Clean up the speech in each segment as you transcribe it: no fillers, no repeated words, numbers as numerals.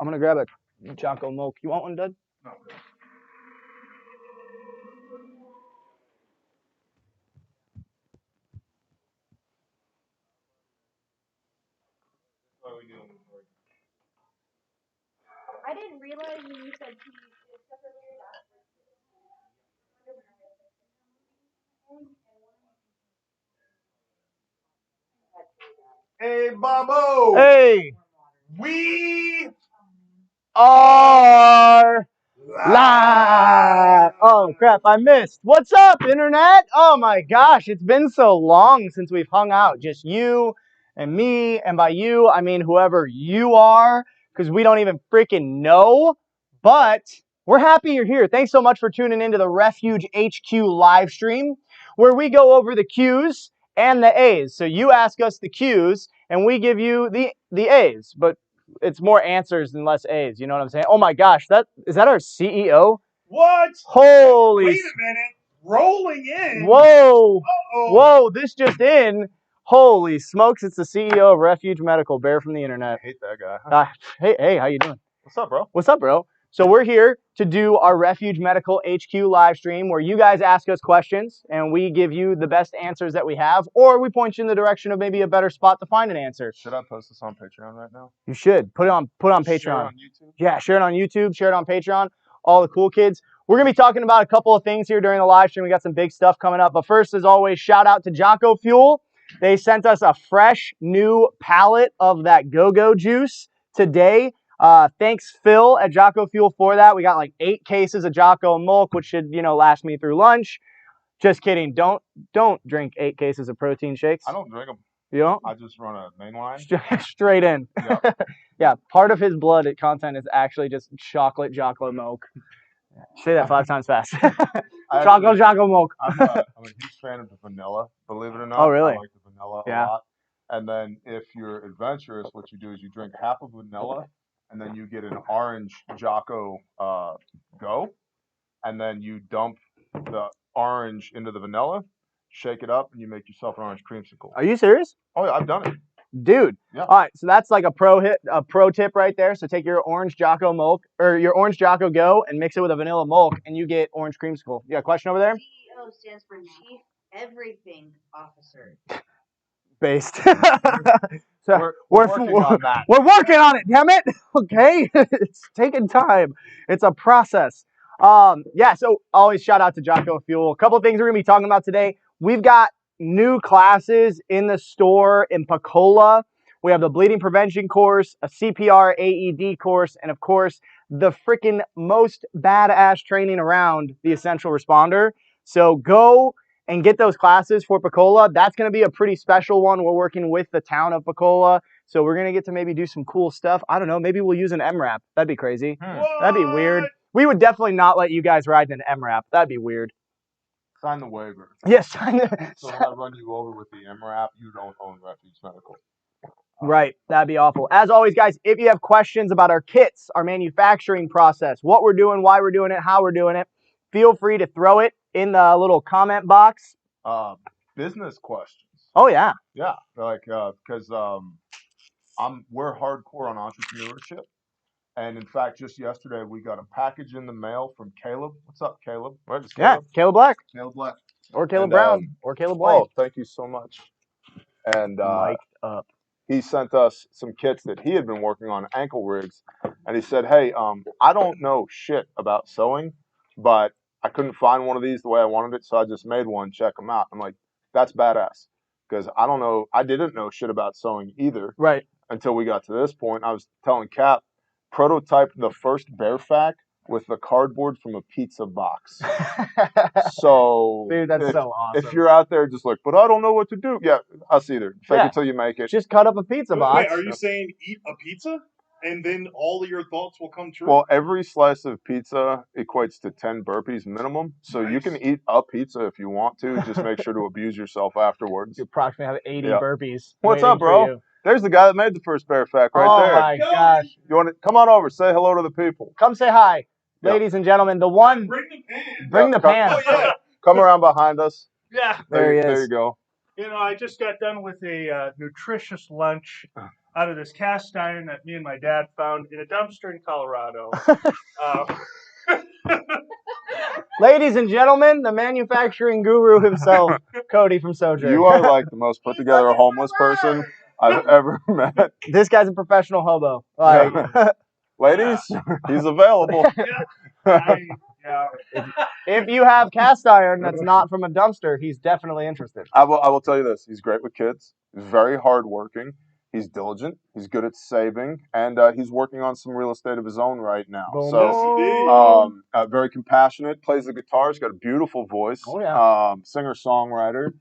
I'm gonna grab a Jocko milk. You want one, Dud? No. I didn't realize when you said cheese, except earlier that. Hey, Bobo! Hey, We are live. Oh crap, I missed. What's up, internet? Oh my gosh, it's been so long since we've hung out. Just you and me, and by you, I mean whoever you are, because we don't even freaking know. But we're happy you're here. Thanks so much for tuning into the Refuge HQ Livestream, where we go over the Q's and the A's. So you ask us the Q's, and we give you the A's. But it's more answers than less A's. You know what I'm saying? Oh my gosh, is that our CEO? What? Holy! Wait a minute. Rolling in. Whoa! Uh-oh. Whoa! This just in. Holy smokes! It's the CEO of Refuge Medical, Bear from the internet. I hate that guy. Hey, how you doing? What's up, bro? What's up, bro? So we're here to do our Refuge Medical HQ live stream where you guys ask us questions and we give you the best answers that we have, or we point you in the direction of maybe a better spot to find an answer. Should I post this on Patreon right now? You should put it on Patreon. Share it on YouTube? Yeah, share it on YouTube, share it on Patreon. All the cool kids. We're gonna be talking about a couple of things here during the live stream. We got some big stuff coming up, but first, as always, shout out to Jocko Fuel. They sent us a fresh new pallet of that go-go juice today. Thanks, Phil at Jocko Fuel for that. We got like 8 cases of Jocko milk, which should, last me through lunch. Just kidding. Don't drink 8 cases of protein shakes. I don't drink them. You don't? I just run a main line. Straight in. Yep. Yeah, part of his blood content is actually just chocolate Jocko milk. Say that 5 times fast. Chocolate Jocko milk. I'm a huge fan of the vanilla, believe it or not. Oh, really? I like the vanilla a lot. And then if you're adventurous, what you do is you drink half of vanilla, and then you get an orange Jocko Go, and then you dump the orange into the vanilla, shake it up, and you make yourself an orange creamsicle. Are you serious? Oh, yeah, I've done it. Dude. Yeah. All right, so that's like a pro tip right there. So take your orange Jocko milk, or your orange Jocko Go, and mix it with a vanilla milk, and you get orange creamsicle. You got a question over there? CEO stands for Chief Everything Officer. Based. So we're working on that. We're working on it, damn it. Okay? It's taking time. It's a process. Yeah, so always shout out to Jocko Fuel. A couple of things we're going to be talking about today. We've got new classes in the store in Pensacola. We have the bleeding prevention course, a CPR AED course, and of course, the freaking most badass training around, the essential responder. So go and get those classes for Pensacola. That's going to be a pretty special one. We're working with the town of Pensacola, so we're going to get to maybe do some cool stuff. I don't know, maybe we'll use an MRAP. That'd be crazy. That'd be weird. We would definitely not let you guys ride in an MRAP. That'd be weird. Sign the waiver. Yes, sign the... So when I run you over with the MRAP, you don't own Refuge Medical. Right, that'd be awful. As always, guys, if you have questions about our kits, our manufacturing process, what we're doing, why we're doing it, how we're doing it, feel free to throw it in the little comment box. Business questions. Oh, yeah. Yeah, like, because we're hardcore on entrepreneurship. And in fact, just yesterday, we got a package in the mail from Caleb. What's up, Caleb? Right, it's Caleb? Yeah, Caleb Black. Caleb Black. Or Caleb Brown. Or Caleb White. Oh, thank you so much. And Mic'd up. He sent us some kits that he had been working on, ankle rigs. And he said, hey, I don't know shit about sewing, but I couldn't find one of these the way I wanted it, so I just made one. Check them out. I'm like, that's badass. Because I didn't know shit about sewing either. Right. Until we got to this point. I was telling Cap, prototyped the first bear fac with the cardboard from a pizza box. So, dude, that's so awesome. If you're out there just like, but I don't know what to do. Yeah, us either. Fake it till you make it. Just cut up a pizza box. Wait, are you saying eat a pizza and then all of your thoughts will come true? Well, every slice of pizza equates to 10 burpees minimum. So you can eat a pizza if you want to. Just make sure to abuse yourself afterwards. You approximately have 80 burpees. What's up, bro? There's the guy that made the first bear fac right there. Oh my gosh. You want to come on over, say hello to the people. Come say hi. Ladies and gentlemen, the one... Bring the pan. Bring the pan. Oh, yeah. Come around behind us. Yeah. There he is. There you go. You know, I just got done with a nutritious lunch. out of this cast iron that me and my dad found in a dumpster in Colorado. Ladies and gentlemen, the manufacturing guru himself, Cody from Sojourn. You are like the most put together homeless person I've ever met. This guy's a professional hobo. Like, Ladies, he's available. Yeah. if you have cast iron that's not from a dumpster, he's definitely interested. I will tell you this. He's great with kids. He's very hardworking. He's diligent. He's good at saving, and he's working on some real estate of his own right now. Boom. So, very compassionate. Plays the guitar. He's got a beautiful voice. Oh, yeah. Singer-songwriter.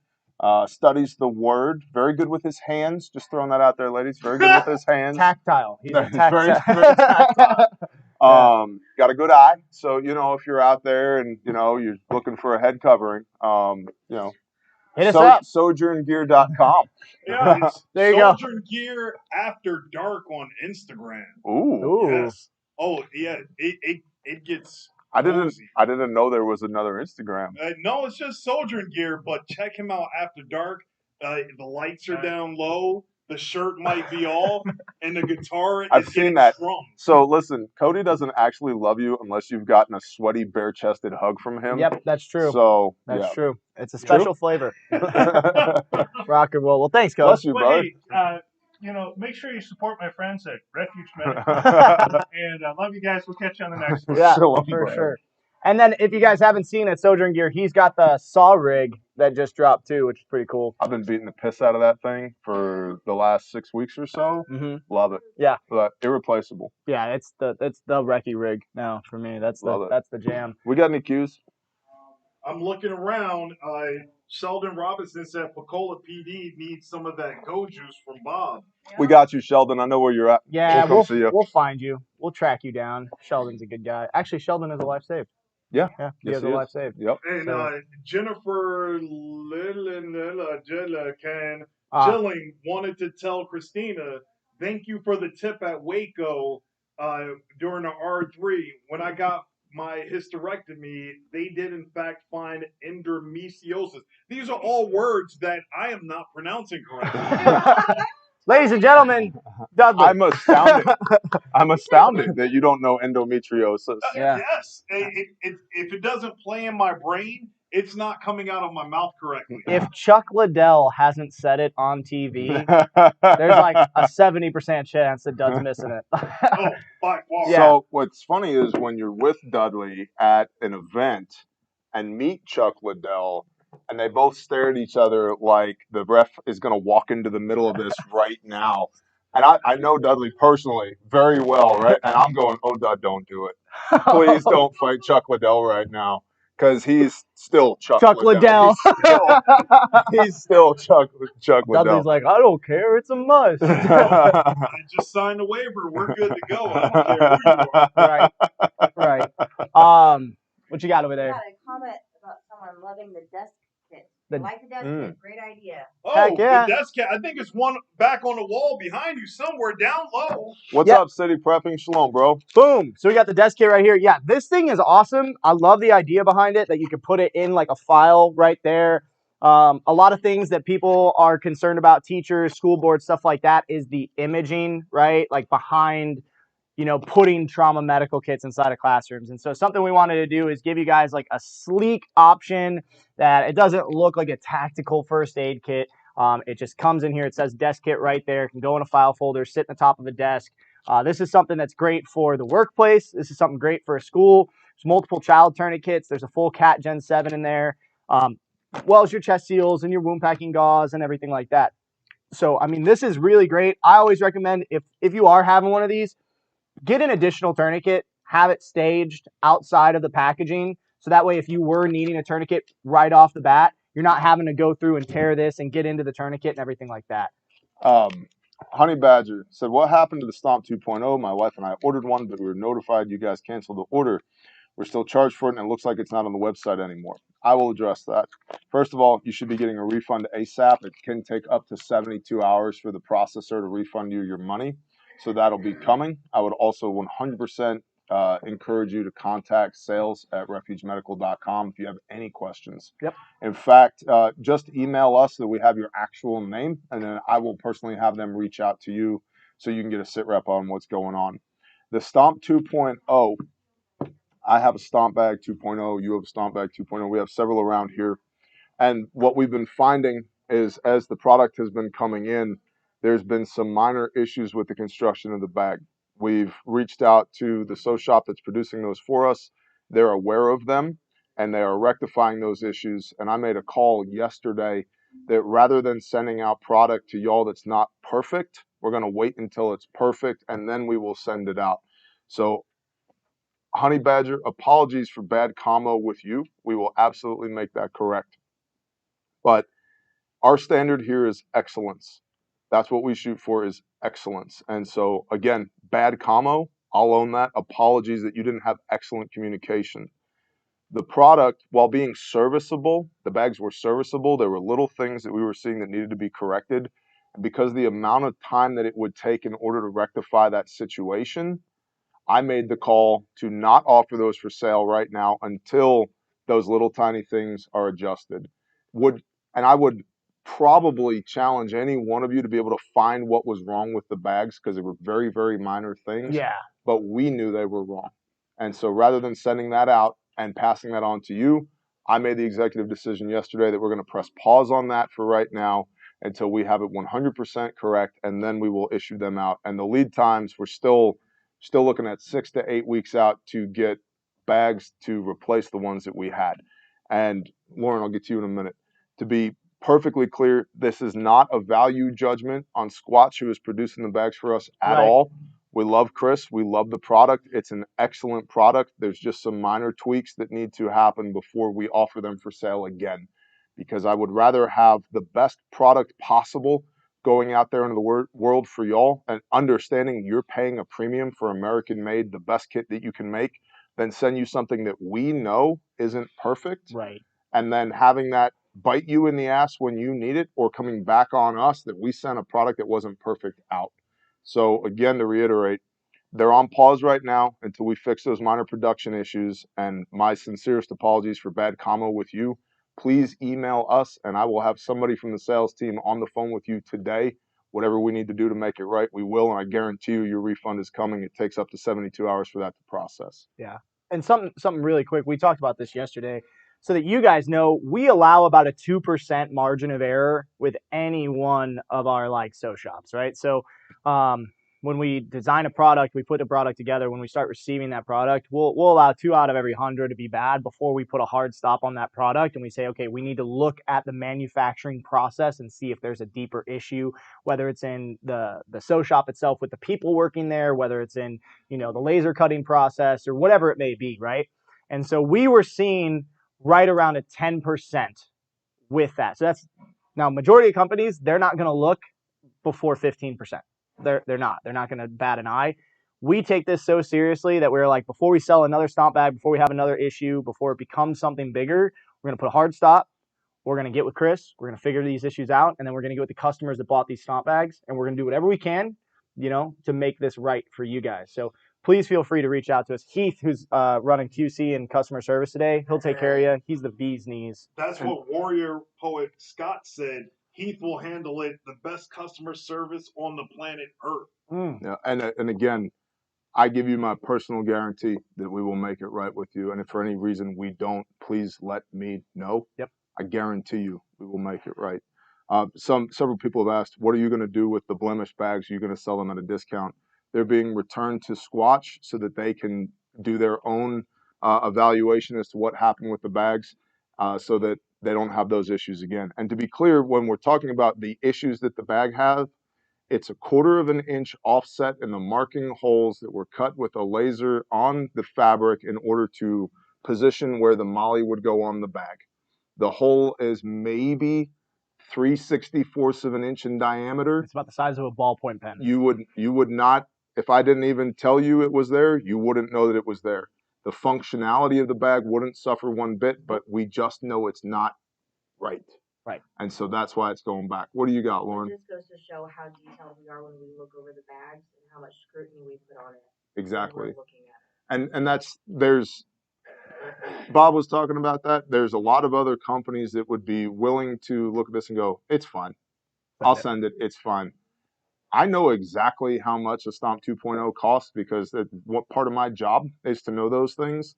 Studies the word. Very good with his hands. Just throwing that out there, ladies. Very good with his hands. Tactile. He's a He's very tactile. Got a good eye. So, if you're out there and, you're looking for a head covering, Hit us up. SojournGear.com. Yeah, it's There you go. Sojourn Gear After Dark on Instagram. Ooh. Yes. Oh yeah, it gets. I didn't cozy. know there was another Instagram. No, it's just Sojourn Gear, but check him out after dark. The lights are down low. The shirt might be off, and the guitar I've is seen getting that. strummed. So listen, Cody doesn't actually love you unless you've gotten a sweaty, bare-chested hug from him. Yep, that's true. So That's true. It's a special flavor. Rock and roll. Well, thanks, Cody. Bless you, Well, brother. hey, make sure you support my friends at Refuge Medical. And I love you guys. We'll catch you on the next one. Yeah, Shalom, for brother. sure. And then if you guys haven't seen it, Sojourn Gear, he's got the saw rig that just dropped too, which is pretty cool. I've been beating the piss out of that thing for the last 6 weeks or so. Mm-hmm. Love it. Yeah. But irreplaceable. Yeah, it's the Recce rig now for me. That's the jam. We got any cues? I'm looking around. Sheldon Robinson said Pecola PD needs some of that go juice from Bob. We got you, Sheldon. I know where you're at. Yeah, we'll come see you. We'll find you. We'll track you down. Sheldon's a good guy. Actually, Sheldon is a life saved. Yeah. He has a life saved. Yep. And Jennifer Jilling wanted to tell Christina, thank you for the tip at Waco during the R3. When I got my hysterectomy, they did in fact find endometriosis. These are all words that I am not pronouncing correctly. Ladies and gentlemen, Dudley. I'm astounded. I'm astounded that you don't know endometriosis. Yeah. Yes. If it doesn't play in my brain, it's not coming out of my mouth correctly. If Chuck Liddell hasn't said it on TV, there's like a 70% chance that Dud's missing it. Oh, by far. Yeah. So what's funny is when you're with Dudley at an event and meet Chuck Liddell, and they both stare at each other like the ref is going to walk into the middle of this right now. And I know Dudley personally very well, right? And I'm going, oh, Dud, don't do it. Please don't fight Chuck Liddell right now. Because he's still Chuck Liddell. He's still Chuck Liddell. Dudley's like, I don't care. It's a must. I just signed a waiver. We're good to go. I don't care who you are. Right. What you got over I there? got a comment about someone loving the desk kit. I like the desk kit. Great idea. Oh, Heck yeah. the desk cat. I think it's one back on the wall behind you somewhere down low. What's up, City Prepping? Shalom, bro. Boom. So we got the desk kit right here. Yeah, this thing is awesome. I love the idea behind it that you can put it in like a file right there. A lot of things that people are concerned about, teachers, school boards, stuff like that, is the imaging, right? Like behind, putting trauma medical kits inside of classrooms. And so something we wanted to do is give you guys like a sleek option that it doesn't look like a tactical first aid kit. It just comes in here. It says desk kit right there. It can go in a file folder, sit in the top of a desk. This is something that's great for the workplace. This is something great for a school. There's multiple child tourniquets. There's a full CAT Gen 7 in there. Well as your chest seals and your wound packing gauze and everything like that. So, I mean, this is really great. I always recommend if you are having one of these, get an additional tourniquet, have it staged outside of the packaging. So that way, if you were needing a tourniquet right off the bat, you're not having to go through and tear this and get into the tourniquet and everything like that. Honey Badger said, what happened to the Stomp 2.0? My wife and I ordered one, but we were notified you guys canceled the order. We're still charged for it, and it looks like it's not on the website anymore. I will address that. First of all, you should be getting a refund ASAP. It can take up to 72 hours for the processor to refund you your money. So that'll be coming. I would also 100% encourage you to contact sales at refugemedical.com if you have any questions. Yep. In fact, just email us so that we have your actual name, and then I will personally have them reach out to you so you can get a sit rep on what's going on. The Stomp 2.0, I have a Stomp bag 2.0, you have a Stomp bag 2.0. We have several around here. And what we've been finding is as the product has been coming in, there's been some minor issues with the construction of the bag. We've reached out to the sew shop that's producing those for us. They're aware of them and they are rectifying those issues. And I made a call yesterday that rather than sending out product to y'all that's not perfect, we're going to wait until it's perfect and then we will send it out. So Honey Badger, apologies for bad commo with you. We will absolutely make that correct. But our standard here is excellence. That's what we shoot for, is excellence. And so again, bad commo, I'll own that. Apologies that you didn't have excellent communication. The product, while being serviceable, the bags were serviceable. There were little things that we were seeing that needed to be corrected. And because the amount of time that it would take in order to rectify that situation, I made the call to not offer those for sale right now until those little tiny things are adjusted. I would probably challenge any one of you to be able to find what was wrong with the bags because they were very, very minor things. Yeah. But we knew they were wrong. And so rather than sending that out and passing that on to you, I made the executive decision yesterday that we're going to press pause on that for right now until we have it 100% correct, and then we will issue them out. And the lead times, we're still looking at 6 to 8 weeks out to get bags to replace the ones that we had. And Lauren, I'll get to you in a minute. To be perfectly clear, this is not a value judgment on Squatch, who is producing the bags for us at all. We love Chris. We love the product. It's an excellent product. There's just some minor tweaks that need to happen before we offer them for sale again, because I would rather have the best product possible going out there into the world for y'all and understanding you're paying a premium for American made, the best kit that you can make, than send you something that we know isn't perfect. Right. And then having that bite you in the ass when you need it, or coming back on us that we sent a product that wasn't perfect out. So again, to reiterate, they're on pause right now until we fix those minor production issues. And my sincerest apologies for bad commo with you. Please email us and I will have somebody from the sales team on the phone with you today. Whatever we need to do to make it right, we will. And I guarantee you your refund is coming. It takes up to 72 hours for that to process. Yeah. And something really quick. We talked about this yesterday. So that you guys know, we allow about a 2% margin of error with any one of our sew shops, right? So when we design a product, we put the product together. When we start receiving that product, we'll allow 2 out of every 100 to be bad before we put a hard stop on that product. And we say, okay, we need to look at the manufacturing process and see if there's a deeper issue, whether it's in the sew shop itself with the people working there, whether it's in, the laser cutting process or whatever it may be, right? And so we were seeing right around a 10% with that. So that's now majority of companies, they're not going to look before 15%. They're not going to bat an eye. We take this so seriously that we're like, before we sell another Stomp bag, before we have another issue, before it becomes something bigger, we're going to put a hard stop. We're going to get with Chris. We're going to figure these issues out. And then we're going to get with the customers that bought these Stomp bags. And we're going to do whatever we can, to make this right for you guys. So please feel free to reach out to us. Heath, who's running QC and customer service today, he'll take care of you. He's the bee's knees. That's what warrior poet Scott said. Heath will handle it. The best customer service on the planet Earth. Yeah, and again, I give you my personal guarantee that we will make it right with you. And if for any reason we don't, please let me know. Yep. I guarantee you we will make it right. Several people have asked, what are you going to do with the blemish bags? Are you going to sell them at a discount? They're being returned to Squatch so that they can do their own evaluation as to what happened with the bags, so that they don't have those issues again. And to be clear, when we're talking about the issues that the bag have, it's a 1/4 of an inch offset in the marking holes that were cut with a laser on the fabric in order to position where the molly would go on the bag. The hole is maybe 3/64 of an inch in diameter. It's about the size of a ballpoint pen. You would not, if I didn't even tell you it was there, you wouldn't know that it was there. The functionality of the bag wouldn't suffer one bit, but we just know it's not right. Right. And so that's why it's going back. What do you got, Lauren? It just goes to show how detailed we are when we look over the bags and how much scrutiny we put on it. Exactly. When we're looking at it. And there's Bob was talking about that. There's a lot of other companies that would be willing to look at this and go, it's fine. I'll send it. It's fine. I know exactly how much a Stomp 2.0 costs because what part of my job is to know those things.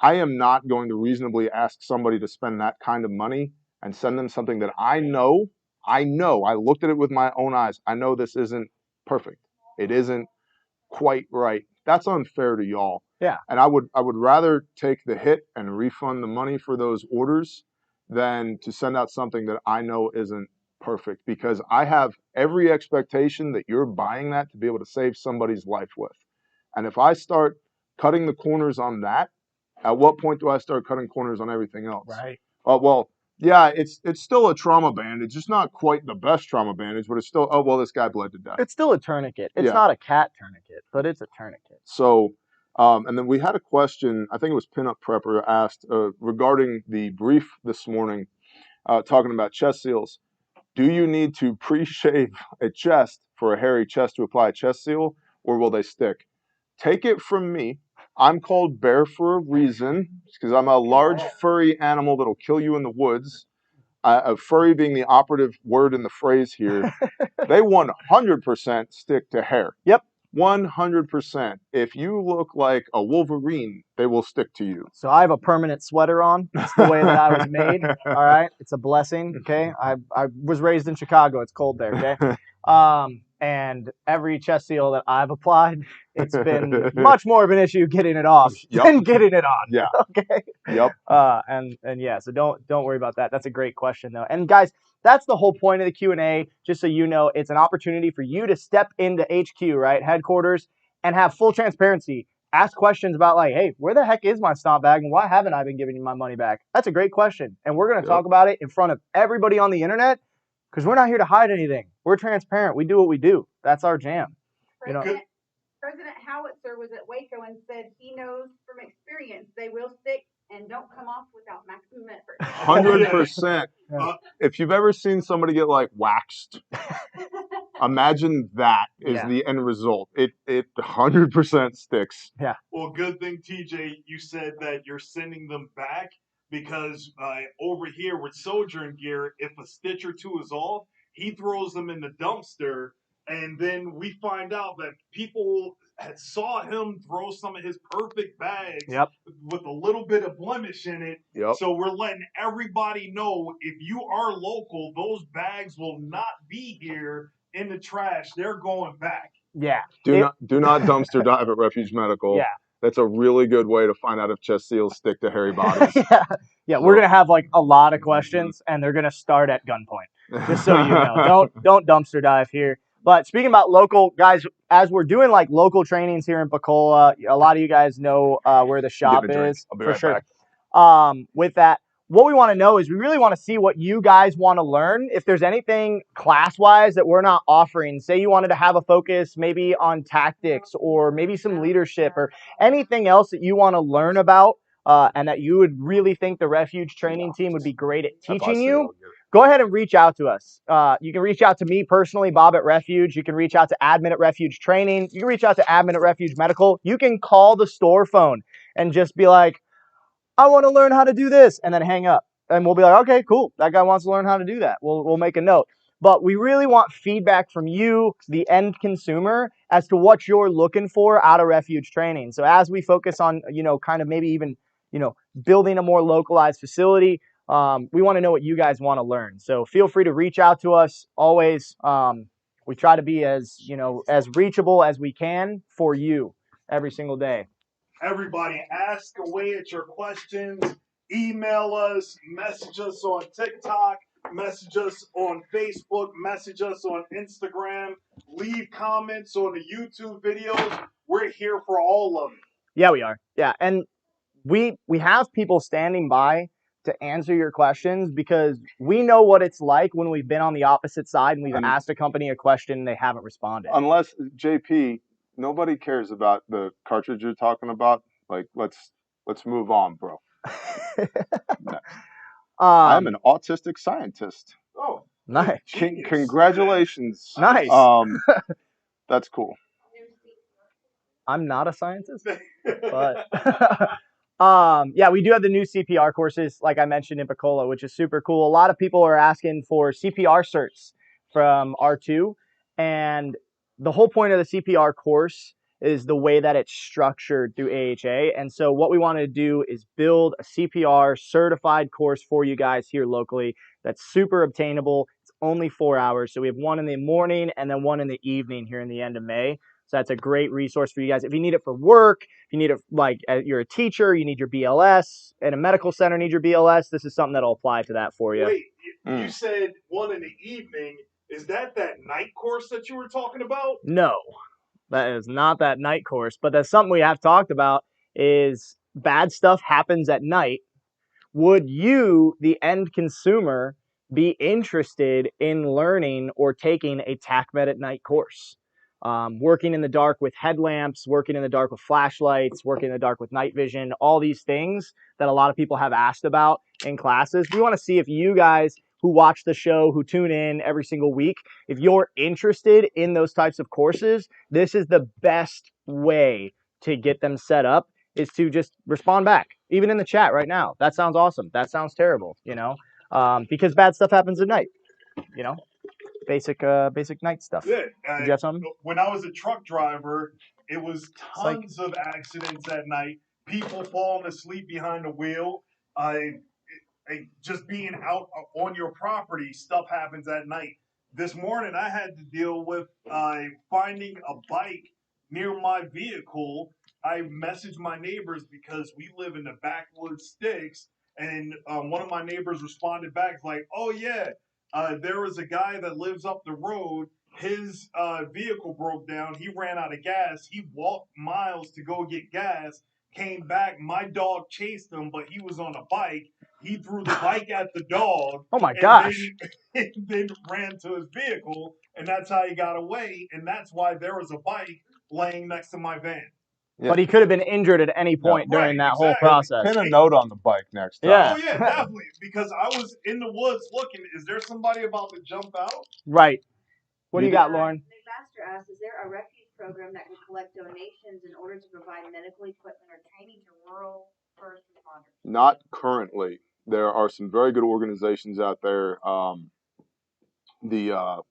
I am not going to reasonably ask somebody to spend that kind of money and send them something that I looked at it with my own eyes. I know this isn't perfect. It isn't quite right. That's unfair to y'all. Yeah. And I would rather take the hit and refund the money for those orders than to send out something that I know isn't perfect, because I have every expectation that you're buying that to be able to save somebody's life with. And if I start cutting the corners on that, at what point do I start cutting corners on everything else? Right. Well, yeah, it's still a trauma bandage. It's not quite the best trauma bandage, but it's still, oh, well, this guy bled to death. It's still a tourniquet. It's not a cat tourniquet, but it's a tourniquet. So, and then we had a question, I think it was Pinup Prepper asked regarding the brief this morning, talking about chest seals. Do you need to pre-shave a chest for a hairy chest to apply a chest seal, or will they stick? Take it from me, I'm called Bear for a reason, because I'm a large furry animal that'll kill you in the woods. Furry being the operative word in the phrase here. They 100% stick to hair. Yep. 100%. If you look like a Wolverine, they will stick to you. So I have a permanent sweater on. It's the way that I was made. All right. It's a blessing. Okay. I was raised in Chicago. It's cold there. Okay. And every chest seal that I've applied, it's been much more of an issue getting it off than getting it on. Yeah. Okay. Yep. And yeah, so don't worry about that. That's a great question though. And guys, that's the whole point of the Q&A. Just so you know, it's an opportunity for you to step into HQ, right, headquarters, and have full transparency. Ask questions about like, hey, where the heck is my Stomp bag and why haven't I been giving you my money back? That's a great question. And we're going to talk about it in front of everybody on the internet, because we're not here to hide anything. We're transparent. We do what we do. That's our jam. President Howitzer was at Waco and said he knows from experience they will stick and don't come off without maximum effort. 100%. If you've ever seen somebody get like waxed, imagine that is the end result. It 100% sticks. Yeah. Well, good thing, TJ, you said that you're sending them back, because over here with Sojourn gear, if a stitch or two is off, he throws them in the dumpster, and then we find out that people had saw him throw some of his perfect bags with a little bit of blemish in it. Yep. So we're letting everybody know, if you are local, those bags will not be here in the trash. They're going back. Yeah. Do not dumpster dive at Refuge Medical. Yeah. That's a really good way to find out if chest seals stick to hairy bodies. Yeah, we're gonna have like a lot of questions, and they're gonna start at gunpoint. Just so you know, don't dumpster dive here. But speaking about local guys, as we're doing like local trainings here in Pensacola, a lot of you guys know where the shop is. I'll be right back. With that, what we want to know is we really want to see what you guys want to learn. If there's anything class-wise that we're not offering, say you wanted to have a focus maybe on tactics or maybe some leadership or anything else that you want to learn about, and that you would really think the Refuge training team would be great at teaching you, go ahead and reach out to us. You can reach out to me personally, Bob at Refuge. You can reach out to admin at Refuge Training. You can reach out to admin at Refuge Medical. You can call the store phone and just be like, I want to learn how to do this, and then hang up. And we'll be like, okay, cool. That guy wants to learn how to do that. We'll make a note. But we really want feedback from you, the end consumer, as to what you're looking for out of Refuge Training. So as we focus on, kind of maybe even, building a more localized facility, we want to know what you guys want to learn. So feel free to reach out to us always. We try to be as reachable as we can for you every single day. Everybody, ask away at your questions. Email us, message us on TikTok, message us on Facebook, message us on Instagram, leave comments on the YouTube videos. We're here for all of it. Yeah, we are. Yeah, and we have people standing by to answer your questions, because we know what it's like when we've been on the opposite side and we've asked a company a question and they haven't responded. Unless, JP, nobody cares about the cartridge you're talking about. Like, let's move on, bro. I'm an autistic scientist. Oh, nice. Congratulations. Nice. That's cool. I'm not a scientist, but yeah, we do have the new CPR courses, like I mentioned, in Pensacola, which is super cool. A lot of people are asking for CPR certs from R2, and the whole point of the CPR course is the way that it's structured through AHA. And so what we want to do is build a CPR certified course for you guys here locally that's super obtainable. It's only 4 hours. So we have one in the morning and then one in the evening here in the end of May. So that's a great resource for you guys. If you need it for work, if you need it like you're a teacher, you need your BLS, at a medical center need your BLS, this is something that'll apply to that for you. Wait, you said one in the evening. Is that night course that you were talking about? No, that is not that night course, but that's something we have talked about is bad stuff happens at night. Would you, the end consumer, be interested in learning or taking a TACMED at night course? Working in the dark with headlamps, working in the dark with flashlights, working in the dark with night vision, all these things that a lot of people have asked about in classes. We want to see if you guys who watch the show, who tune in every single week, if you're interested in those types of courses, this is the best way to get them set up, is to just respond back, even in the chat right now. That sounds awesome. That sounds terrible, because bad stuff happens at night, basic night stuff. Yeah. Did you have something? When I was a truck driver, it was tons of accidents at night. People falling asleep behind the wheel. Just being out on your property, stuff happens at night. This morning, I had to deal with finding a bike near my vehicle. I messaged my neighbors because we live in the backwoods sticks, and one of my neighbors responded back like, "Oh yeah, there was a guy that lives up the road. His vehicle broke down. He ran out of gas. He walked miles to go get gas. Came back. My dog chased him, but he was on a bike. He threw the bike at the dog. Oh my gosh. And then ran to his vehicle, and that's how he got away. And that's why there was a bike laying next to my van. Yeah. But he could have been injured at any point during that whole process. Pin a note on the bike next time. Yeah. Oh, yeah, definitely. Because I was in the woods looking. Is there somebody about to jump out? Right. What do you got, Lauren? Nick Master asked, is there a refuge program that can collect donations in order to provide medical equipment or training to rural first responders? Not currently. There are some very good organizations out there.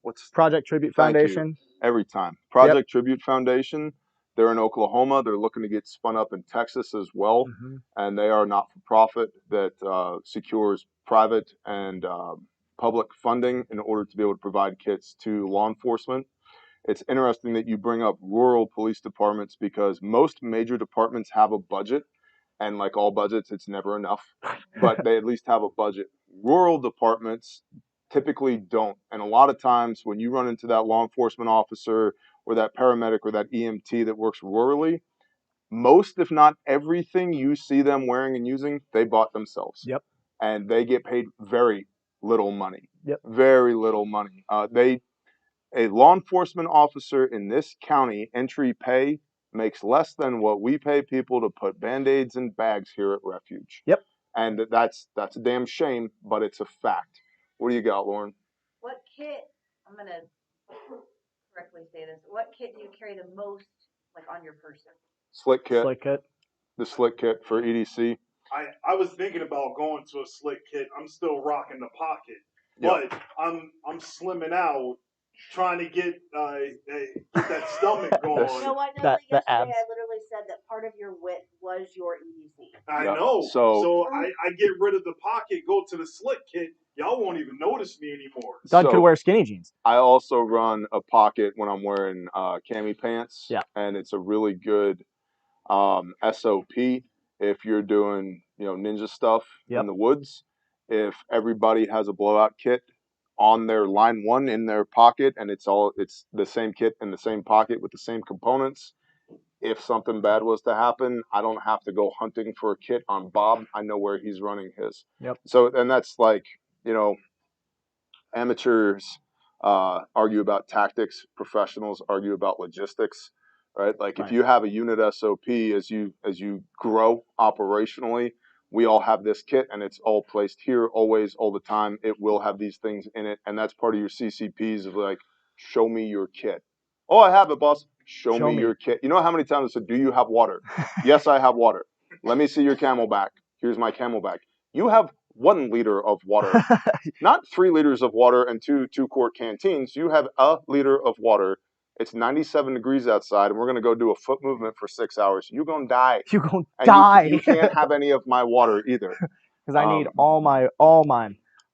What's Project Tribute Foundation? Every time. Project Tribute Foundation. They're in Oklahoma. They're looking to get spun up in Texas as well. Mm-hmm. And they are not for profit that secures private and public funding in order to be able to provide kits to law enforcement. It's interesting that you bring up rural police departments because most major departments have a budget. And like all budgets, it's never enough. But they at least have a budget. Rural departments typically don't. And a lot of times when you run into that law enforcement officer or that paramedic or that EMT that works rurally, most, if not everything you see them wearing and using, they bought themselves. Yep. And they get paid very little money. Yep. Very little money. A law enforcement officer in this county, entry pay, makes less than what we pay people to put Band-Aids in bags here at Refuge. Yep. And that's a damn shame, but it's a fact. What do you got, Lauren? What kit, I'm going to correctly say this, what kit do you carry the most, like, on your person? Slick kit. Slick kit. The slick kit for EDC. I was thinking about going to a slick kit. I'm still rocking the pocket. Yep. But I'm slimming out, trying to get that stomach going. You know what? No, The yesterday abs. I literally said that part of your width was your EDC. I Yep. know. So I get rid of the pocket, go to the slick kit. Y'all won't even notice me anymore. Doug could wear skinny jeans. I also run a pocket when I'm wearing cami pants. Yeah. And it's a really good SOP if you're doing ninja stuff in the woods. If everybody has a blowout kit on their line one in their pocket and it's the same kit in the same pocket with the same components, if something bad was to happen, I don't have to go hunting for a kit on Bob. I know where he's running his. Yep. So, and that's like, amateurs argue about tactics, professionals argue about logistics, right? Like if you have a unit SOP as you grow operationally, we all have this kit and it's all placed here always, all the time. It will have these things in it. And that's part of your CCPs of like, show me your kit. Oh, I have it, boss. Show me your kit. You know how many times I said, do you have water? Yes, I have water. Let me see your Camelback. Here's my Camelback. You have 1 liter of water, not 3 liters of water and two quart canteens. You have 1 liter of water It's 97 degrees outside, and we're going to go do a foot movement for 6 hours. You're going to die. You're going to And die. You can't have any of my water either. Because I need all my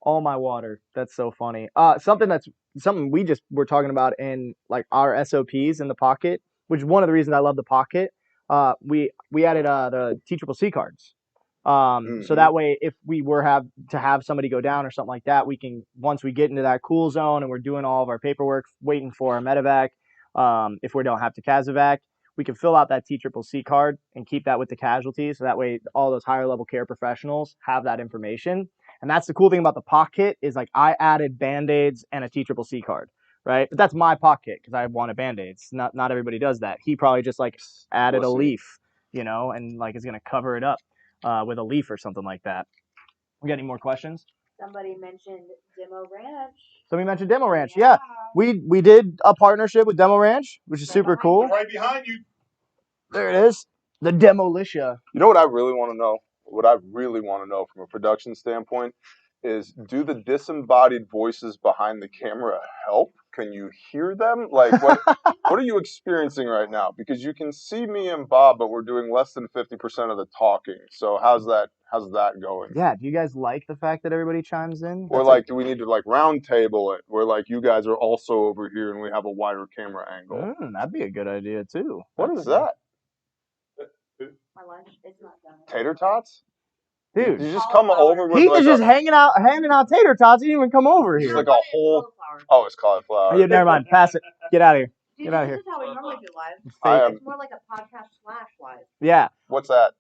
water. That's so funny. Something we just were talking about in like our SOPs in the pocket, which is one of the reasons I love the pocket. We added the TCCC cards. So that way, if we were to have somebody go down or something like that, we can, once we get into that cool zone and we're doing all of our paperwork, waiting for our medevac, if we don't have to CASEVAC, we can fill out that TCCC card and keep that with the casualties. So that way, all those higher level care professionals have that information. And that's the cool thing about the pocket is like I added Band-Aids and a TCCC card, right? But that's my pocket because I wanted Band-Aids. Not everybody does that. He probably just like added a leaf, and like is gonna cover it up with a leaf or something like that. We got any more questions? Somebody mentioned Demo Ranch. Somebody mentioned Demo Ranch. Yeah. We did a partnership with Demo Ranch, which is super cool. Right behind you. There it is. The Demolitia. You know what I really want to know? What I really want to know from a production standpoint is, do the disembodied voices behind the camera help? Can you hear them? Like, what are you experiencing right now? Because you can see me and Bob, but we're doing less than 50% of the talking. So how's that going? Yeah, do you guys like the fact that everybody chimes in? Or like, do we need to like round table it where like you guys are also over here and we have a wider camera angle? That'd be a good idea too. What is that? My lunch, it's not done. Tater tots? Dude, you just come over with he like was just handing out tater tots. He didn't even come over It's here. like a whole. Oh, it's cauliflower. Yeah, never mind. Pass it. Get out of here. Dude, Get out of this here. is how we normally do live. It's more like a podcast / live. Yeah. What's that?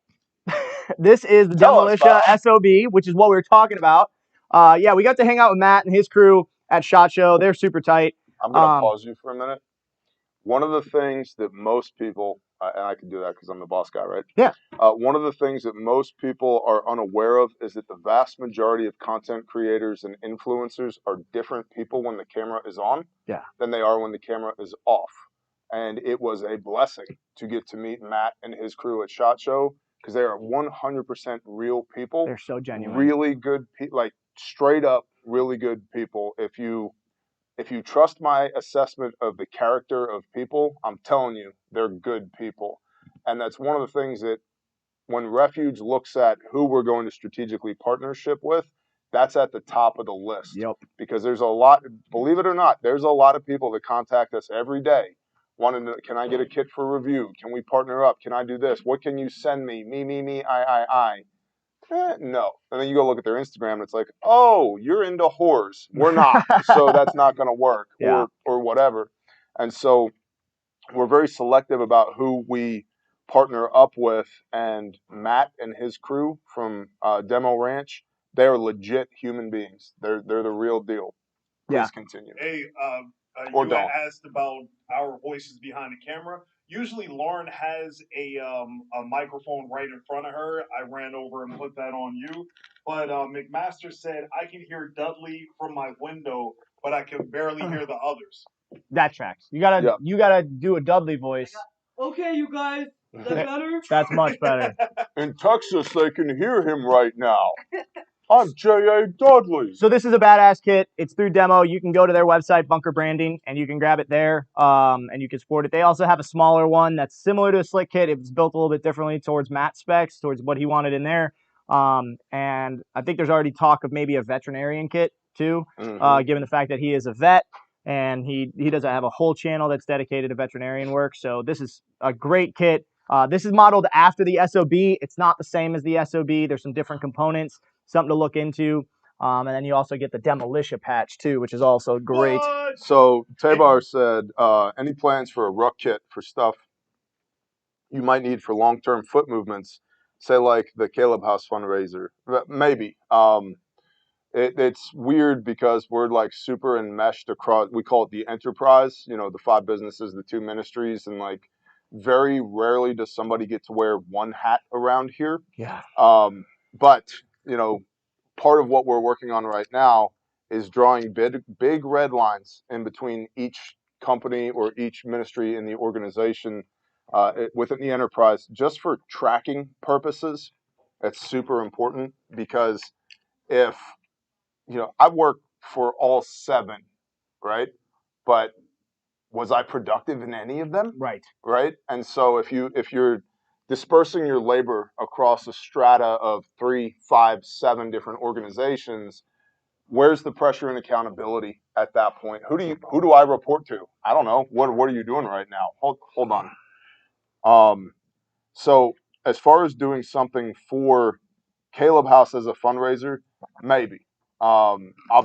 This is the Demolitia SOB, which is what we were talking about. Yeah, we got to hang out with Matt and his crew at SHOT Show. They're super tight. I'm gonna pause you for a minute. One of the things that most people, and I can do that because I'm the boss guy, right? Yeah. One of the things that most people are unaware of is that the vast majority of content creators and influencers are different people when the camera is on than they are when the camera is off. And it was a blessing to get to meet Matt and his crew at SHOT Show because they are 100% real people. They're so genuine. Really good people, like straight up really good people. If you trust my assessment of the character of people, I'm telling you, they're good people. And that's one of the things that when Refuge looks at who we're going to strategically partnership with, that's at the top of the list. Yep. Because there's a lot, believe it or not, there's a lot of people that contact us every day wanting to, can I get a kit for review? Can we partner up? Can I do this? What can you send me? Me, I. No. And then you go look at their Instagram and it's like, oh, you're into whores. We're not. So that's not going to work or whatever. And so we're very selective about who we partner up with. And Matt and his crew from Demo Ranch, they're legit human beings. They're the real deal. Please continue. Hey, Or you don't. had asked about our voices behind the camera. Usually Lauren has a microphone right in front of her. I ran over and put that on you. But McMaster said, I can hear Dudley from my window, but I can barely hear the others. That tracks. You gotta do a Dudley voice. Okay, you guys. Is that better? That's much better. In Texas, they can hear him right now. I'm J.A. Dudley. So this is a badass kit. It's through Demo. You can go to their website, Bunker Branding, and you can grab it there, and you can support it. They also have a smaller one that's similar to a slick kit. It was built a little bit differently towards Matt's specs, towards what he wanted in there. And I think there's already talk of maybe a veterinarian kit too, given the fact that he is a vet. And he doesn't have a whole channel that's dedicated to veterinarian work. So this is a great kit. This is modeled after the SOB. It's not the same as the SOB. There's some different components, something to look into. And then you also get the Demolitia patch too, which is also great. What? So Tabar said, any plans for a ruck kit for stuff you might need for long-term foot movements, say like the Caleb House fundraiser? Maybe. It's weird because we're like super enmeshed across, we call it the enterprise, the 5 businesses, the 2 ministries, and like very rarely does somebody get to wear one hat around here. Yeah. But, part of what we're working on right now is drawing big red lines in between each company or each ministry in the organization within the enterprise, just for tracking purposes. That's super important because if I work for all 7, right? But was I productive in any of them? Right. Right. And so if you're dispersing your labor across a strata of 3, 5, 7 different organizations, where's the pressure and accountability at that point? Who do I report to? I don't know. What are you doing right now? Hold on. So as far as doing something for Caleb House as a fundraiser, maybe. I'll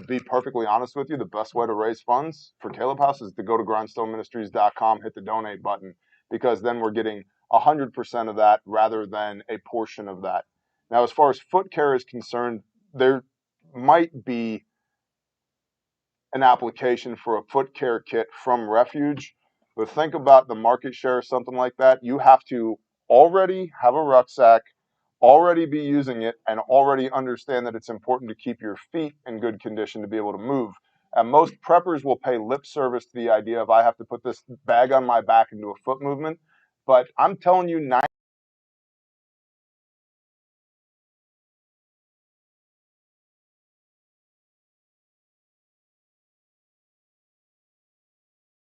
be perfectly honest with you. The best way to raise funds for Caleb House is to go to grindstoneministries.com, hit the donate button, because then we're getting 100% of that rather than a portion of that. Now, as far as foot care is concerned, there might be an application for a foot care kit from Refuge, but think about the market share or something like that. You have to already have a rucksack, already be using it, and already understand that it's important to keep your feet in good condition to be able to move. And most preppers will pay lip service to the idea of I have to put this bag on my back and do a foot movement. But I'm telling you,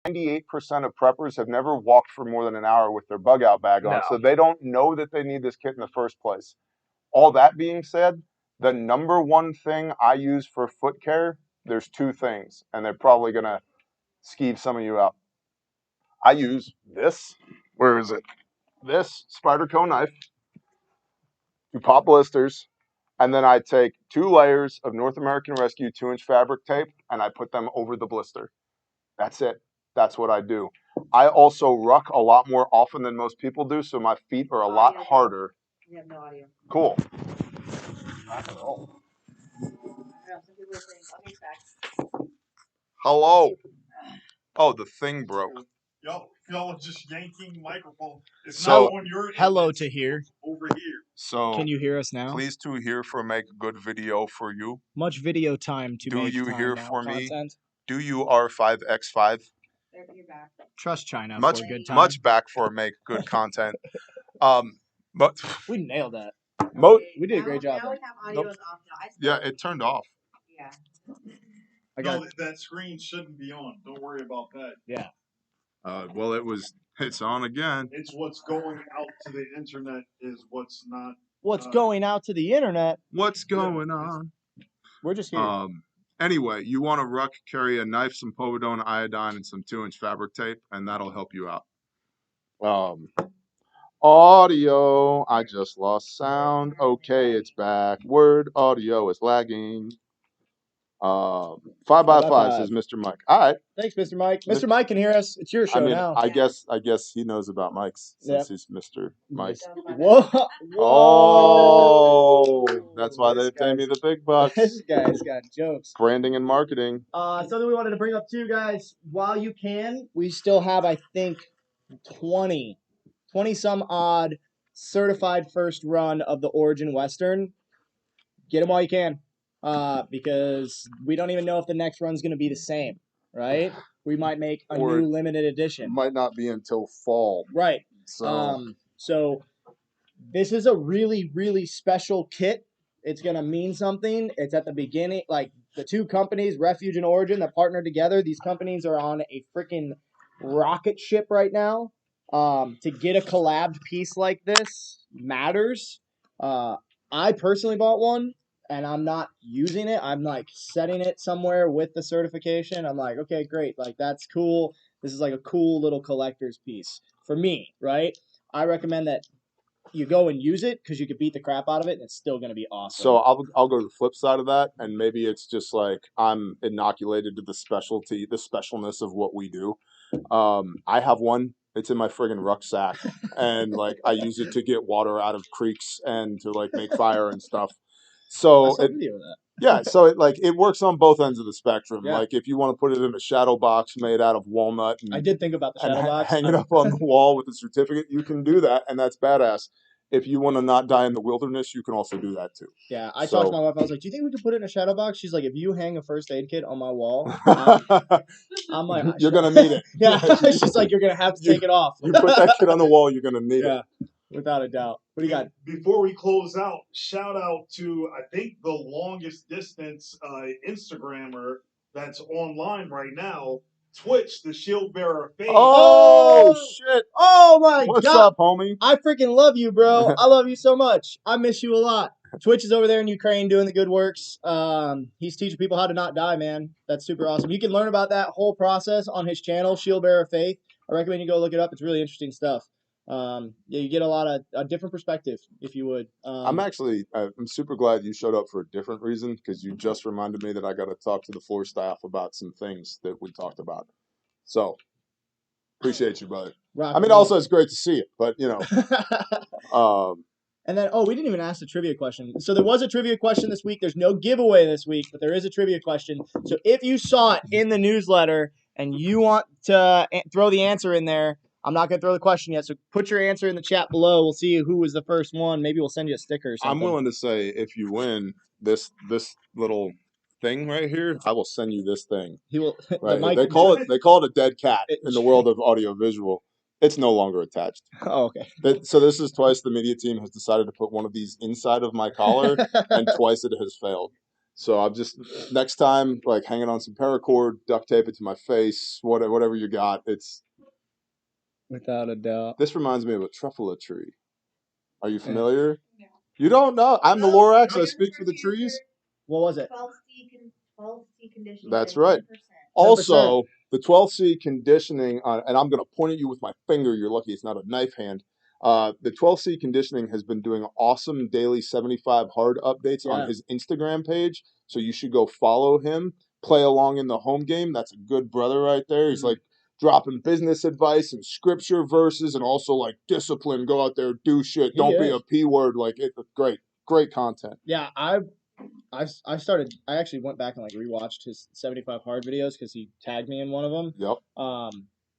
98% of preppers have never walked for more than an hour with their bug out bag on, No. so they don't know that they need this kit in the first place. All that being said, the number one thing I use for foot care, there's 2 things, and they're probably going to skeeve some of you out. I use this. Where is it? This Spyderco knife to pop blisters, and then I take 2 layers of North American Rescue 2-inch fabric tape, and I put them over the blister. That's it. That's what I do. I also ruck a lot more often than most people do, so my feet are a lot harder. We have no audio. Cool. Hello. Oh, the thing broke. Y'all are just yanking microphone. It's So- not on your end, Hello it's to here. over here. So Can you hear us now? pleased to hear for make good video for you. Much video time to Do make you time hear now. for me? Content. Do you R5X5? There, you're back. Trust China Much for a good time. much back for make good content. But We nailed that. mo We did a great job. Now we have audio Nope. is off now. yeah, it turned off. Yeah. I got No, that screen shouldn't be on. Don't worry about that. yeah. Well, it's on again. It's what's going out to the internet is what's not. What's going out to the internet? What's going on? We're just here. Anyway, you want to ruck, carry a knife, some povidone iodine, and some 2-inch fabric tape, and that'll help you out. Audio. I just lost sound. Okay, it's back. Word audio is lagging. 5x5 says Mr. Mike. All right. Thanks, Mr. Mike. Mr. Mike can hear us. It's your show now. I guess he knows about Mike's since he's Mr. Mike. Whoa. Oh, that's why they This pay guy's- me the big bucks. This guy's got jokes. Branding and marketing. Something we wanted to bring up too, guys. While you can, we still have, I think, 20 some odd certified first run of the Origin Western. Get them while you can, because we don't even know if the next run's going to be the same, right? We might make a Or new limited edition. Might not be until fall. Right. So So this is a really, really special kit. It's going to mean something. It's at the beginning, like the 2 companies, Refuge and Origin, that partnered together. These companies are on a freaking rocket ship right now. To get a collabed piece like this matters. I personally bought one, and I'm not using it. I'm like setting it somewhere with the certification. I'm like, okay, great. Like, that's cool. This is like a cool little collector's piece for me, right? I recommend that you go and use it because you could beat the crap out of it, and it's still going to be awesome. So I'll go to the flip side of that, and maybe it's just like I'm inoculated to the specialness of what we do. I have one. It's in my friggin' rucksack, and like I use it to get water out of creeks and to like make fire and stuff. So I saw a video of that. yeah, so it works on both ends of the spectrum. Yeah. Like if you want to put it in a shadow box made out of walnut and I did think about the shadow box. hang it up on the wall with a certificate, you can do that, and that's badass. If you want to not die in the wilderness, you can also do that too. Yeah, I talked to my wife. I was like, "Do you think we could put it in a shadow box?" She's like, "If you hang a first aid kit on my wall, I'm like, you're gonna need it. Yeah, she's like, "You're gonna have to take it off." You put that kit on the wall, you're gonna need it. Yeah, without a doubt. What do you got? Before we close out, shout out to I think the longest distance Instagrammer that's online right now, Twitch, the shield bearer of faith. Oh shit! Oh my What's God. up, homie? I freaking love you, bro. I love you so much. I miss you a lot. Twitch is over there in Ukraine doing the good works. He's teaching people how to not die, man. That's super awesome. You can learn about that whole process on his channel, Shield Bearer of Faith. I recommend you go look it up. It's really interesting stuff. Yeah, you get a lot of a different perspective, if you would. I'm super glad you showed up for a different reason, because you just reminded me that I got to talk to the floor staff about some things that we talked about. So appreciate you, brother. rock I mean, and roll. also it's great to see it, but you know, And then, we didn't even ask the trivia question. So there was a trivia question this week. There's no giveaway this week, but there is a trivia question. So if you saw it in the newsletter and you want to throw the answer in there, I'm not going to throw the question yet. So put your answer in the chat below. We'll see who was the first one. Maybe we'll send you a sticker or something. I'm willing to say if you win this little thing right here, I will send you this thing. He will. Right. The mic, They call it a dead cat in the world of audiovisual. It's no longer attached. Oh, okay. So this is twice the media team has decided to put one of these inside of my collar, and twice it has failed. So I'm just, next time, like, hang it on some paracord, duct tape it to my face, whatever you got. It's Without a doubt. This reminds me of a truffula tree. Are you familiar? No. You don't know? I'm the Lorax. I speak for the trees. What was it? 12C conditioning. That's right. 10%. Also, the 12C conditioning, and I'm going to point at you with my finger. You're lucky it's not a knife hand. The 12C conditioning has been doing awesome daily 75 hard updates on his Instagram page. So you should go follow him, play along in the home game. That's a good brother right there. He's like dropping business advice and scripture verses, and also like discipline. Go out there, do shit. Don't be a P word. Like, it's great content. Yeah, I actually went back and like rewatched his 75 hard videos because he tagged me in one of them. Yep.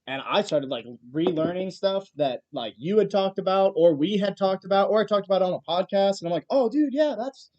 And I started like relearning stuff that like you had talked about, or we had talked about, or I talked about on a podcast, and I'm like, oh, dude, yeah, that's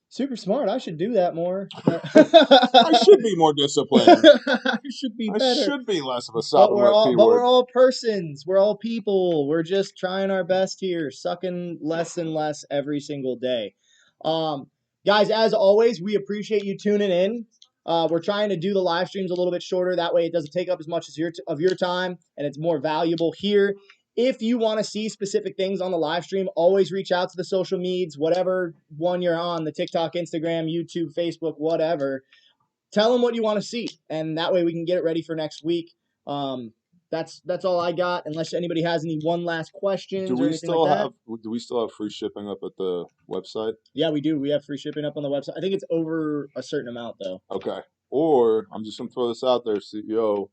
super smart. I should do that more. I should be more disciplined. I should be better. I should be less of a sophomore P word. But we're all persons. We're all people. We're just trying our best here, sucking less and less every single day. Guys, as always, we appreciate you tuning in. We're trying to do the live streams a little bit shorter. That way it doesn't take up as much as of your time, and it's more valuable here. If you want to see specific things on the live stream, always reach out to the social medias, whatever one you're on, the TikTok, Instagram, YouTube, Facebook, whatever. Tell them what you want to see, and that way we can get it ready for next week. That's all I got, unless anybody has one last question. Do we still have free shipping up at the website? Yeah, we do. We have free shipping up on the website. I think it's over a certain amount, though. Okay. Or I'm just going to throw this out there, CEO,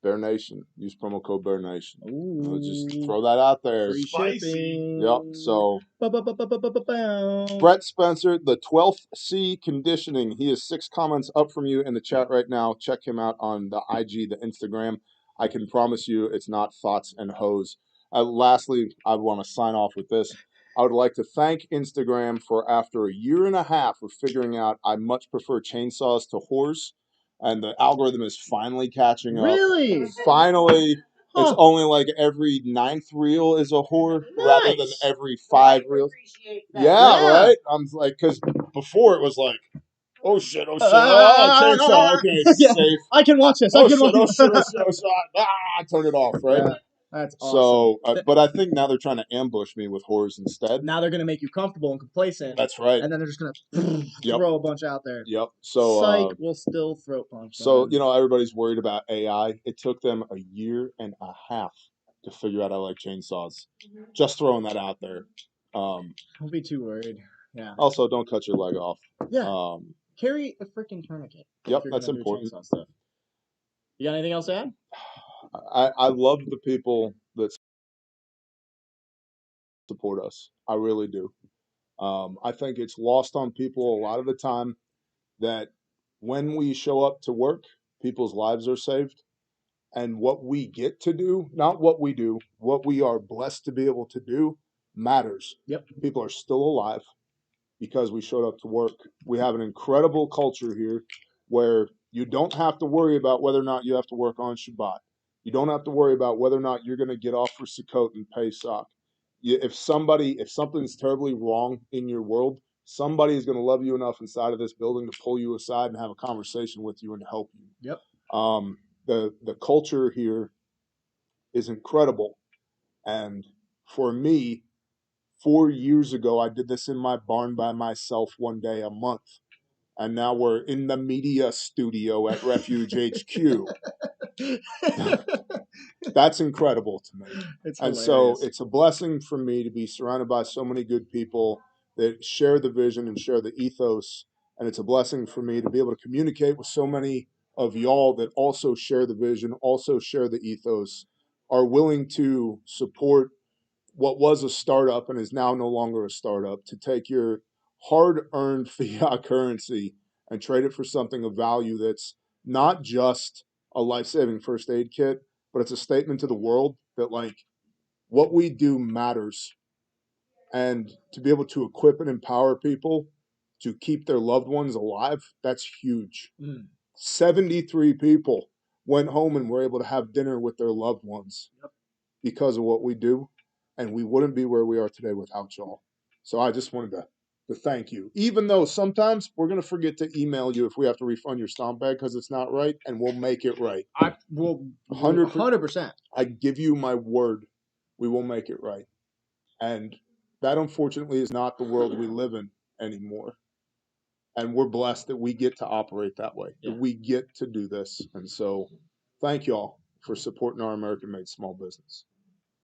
Bear Nation. Use promo code Bear Nation. Ooh. Just throw that out there. Free shipping. Yep. So, Brett Spencer, the 12th C conditioning. He has 6 comments up from you in the chat right now. Check him out on the IG, the Instagram. I can promise you it's not thoughts and hoes. Lastly, I want to sign off with this. I would like to thank Instagram for, after a year and a half of figuring out I much prefer chainsaws to whores, and the algorithm is finally catching up. Really? Finally. Huh. It's only like every 9th reel is a whore rather than every 5 reels. Yeah, right? I'm like, because before it was like, oh shit, chainsaw, okay, safe. I can watch this. Oh shit, turn it off, right? Yeah, that's awesome. So, but I think now they're trying to ambush me with whores instead. Now they're going to make you comfortable and complacent. That's right. And then they're just going to throw a bunch out there. Yep. So, psych, will still throat punch. So, everybody's worried about AI. It took them a year and a half to figure out I like chainsaws. Just throwing that out there. Don't be too worried. Yeah. Also, don't cut your leg off. Yeah. Carry a freaking tourniquet. Yep, that's important. Stuff. You got anything else to add? I love the people that support us. I really do. I think it's lost on people a lot of the time that when we show up to work, people's lives are saved. And what we get to do, not what we do, what we are blessed to be able to do matters. Yep. People are still alive because we showed up to work. We have an incredible culture here where you don't have to worry about whether or not you have to work on Shabbat. You don't have to worry about whether or not you're going to get off for Sukkot and Pesach. If something's terribly wrong in your world, somebody is going to love you enough inside of this building to pull you aside and have a conversation with you and help you. Yep. the culture here is incredible. And for me, 4 years ago, I did this in my barn by myself one day a month. And now we're in the media studio at Refuge HQ. That's incredible to me. And so it's a blessing for me to be surrounded by so many good people that share the vision and share the ethos. And it's a blessing for me to be able to communicate with so many of y'all that also share the vision, also share the ethos, are willing to support what was a startup and is now no longer a startup, to take your hard-earned fiat currency and trade it for something of value that's not just a life-saving first aid kit, but it's a statement to the world that, like, what we do matters. And to be able to equip and empower people to keep their loved ones alive, that's huge. 73 people went home and were able to have dinner with their loved ones because of what we do. And we wouldn't be where we are today without y'all. So I just wanted to thank you. Even though sometimes we're going to forget to email you if we have to refund your Stomp bag because it's not right, and we'll make it right. I will 100%. I give you my word, we will make it right. And that, unfortunately, is not the world we live in anymore. And we're blessed that we get to operate that way, that we get to do this. And so thank y'all for supporting our American-made small business.